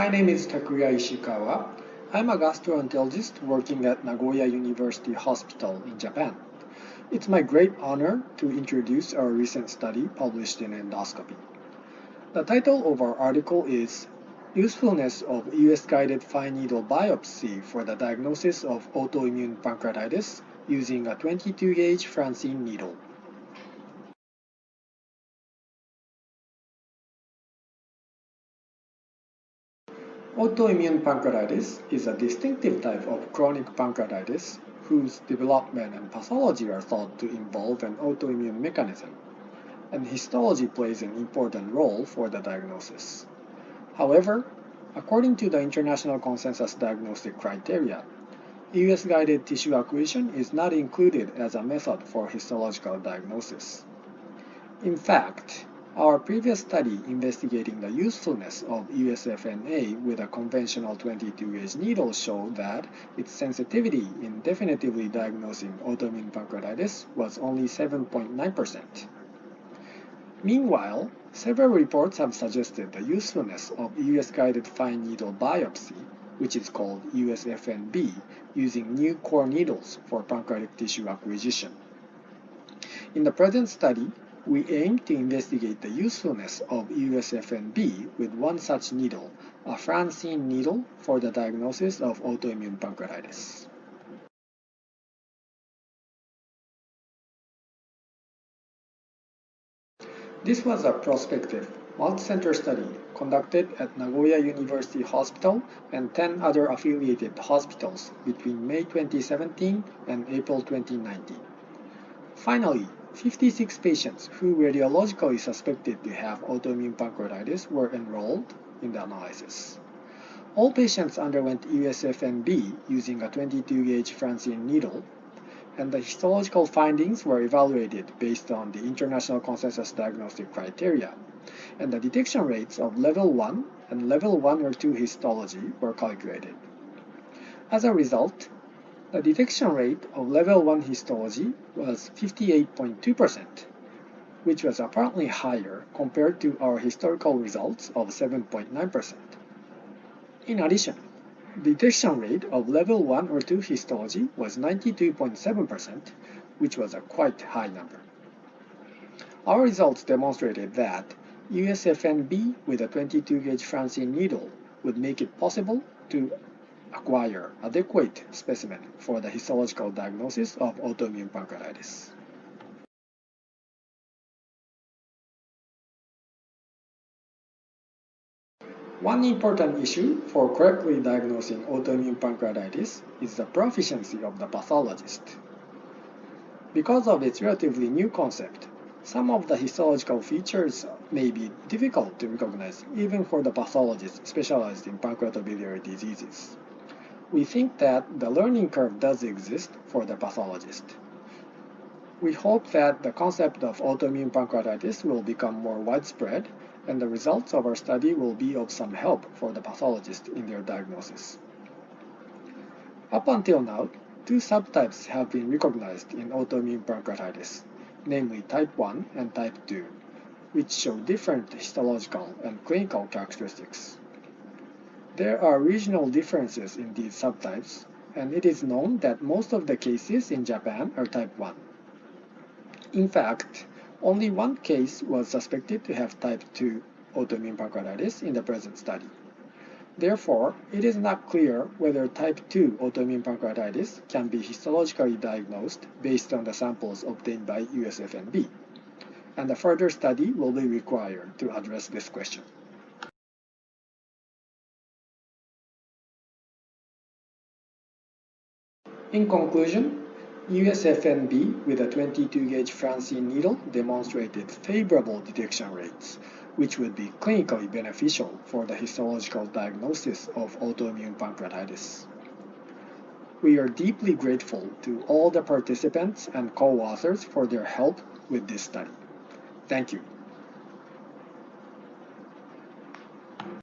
My name is Takuya Ishikawa. I'm a gastroenterologist working at Nagoya University Hospital in Japan. It's my great honor to introduce our recent study published in Endoscopy. The title of our article is Usefulness of EUS-guided fine needle biopsy for the diagnosis of autoimmune pancreatitis using a 22-gauge Franseen needle. Autoimmune pancreatitis is a distinctive type of chronic pancreatitis whose development and pathology are thought to involve an autoimmune mechanism, and histology plays an important role for the diagnosis. However, according to the International Consensus Diagnostic Criteria, EUS-guided tissue acquisition is not included as a method for histological diagnosis. In fact, our previous study investigating the usefulness of EUS-FNA with a conventional 22-gauge needle showed that its sensitivity in definitively diagnosing autoimmune pancreatitis was only 7.9%. Meanwhile, several reports have suggested the usefulness of EUS-guided fine needle biopsy, which is called EUS-FNB, using new core needles for pancreatic tissue acquisition. In the present study, we aim to investigate the usefulness of EUS-FNB with one such needle, a Franseen needle, for the diagnosis of autoimmune pancreatitis. This was a prospective, multicenter study conducted at Nagoya University Hospital and 10 other affiliated hospitals between May 2017 and April 2019. Finally, 56 patients who radiologically suspected to have autoimmune pancreatitis were enrolled in the analysis. All patients underwent EUS-FNB using a 22-gauge Franseen needle, and the histological findings were evaluated based on the International Consensus Diagnostic Criteria, and the detection rates of level 1 and level 1 or 2 histology were calculated. As a result, the detection rate of level 1 histology was 58.2%, which was apparently higher compared to our historical results of 7.9%. In addition, the detection rate of level 1 or 2 histology was 92.7%, which was a quite high number. Our results demonstrated that EUS-FNB with a 22-gauge Franseen needle would make it possible to acquire adequate specimen for the histological diagnosis of autoimmune pancreatitis. One important issue for correctly diagnosing autoimmune pancreatitis is the proficiency of the pathologist. Because of its relatively new concept, some of the histological features may be difficult to recognize even for the pathologists specialized in pancreatobiliary diseases. We think that the learning curve does exist for the pathologist. We hope that the concept of autoimmune pancreatitis will become more widespread, and the results of our study will be of some help for the pathologist in their diagnosis. Up until now, two subtypes have been recognized in autoimmune pancreatitis, namely type 1 and type 2, which show different histological and clinical characteristics. There are regional differences in these subtypes, and it is known that most of the cases in Japan are type 1. In fact, only one case was suspected to have type 2 autoimmune pancreatitis in the present study. Therefore, it is not clear whether type 2 autoimmune pancreatitis can be histologically diagnosed based on the samples obtained by EUS-FNB, and a further study will be required to address this question. In conclusion, EUS-FNB with a 22-gauge Franseen needle demonstrated favorable detection rates, which would be clinically beneficial for the histological diagnosis of autoimmune pancreatitis. We are deeply grateful to all the participants and co-authors for their help with this study. Thank you.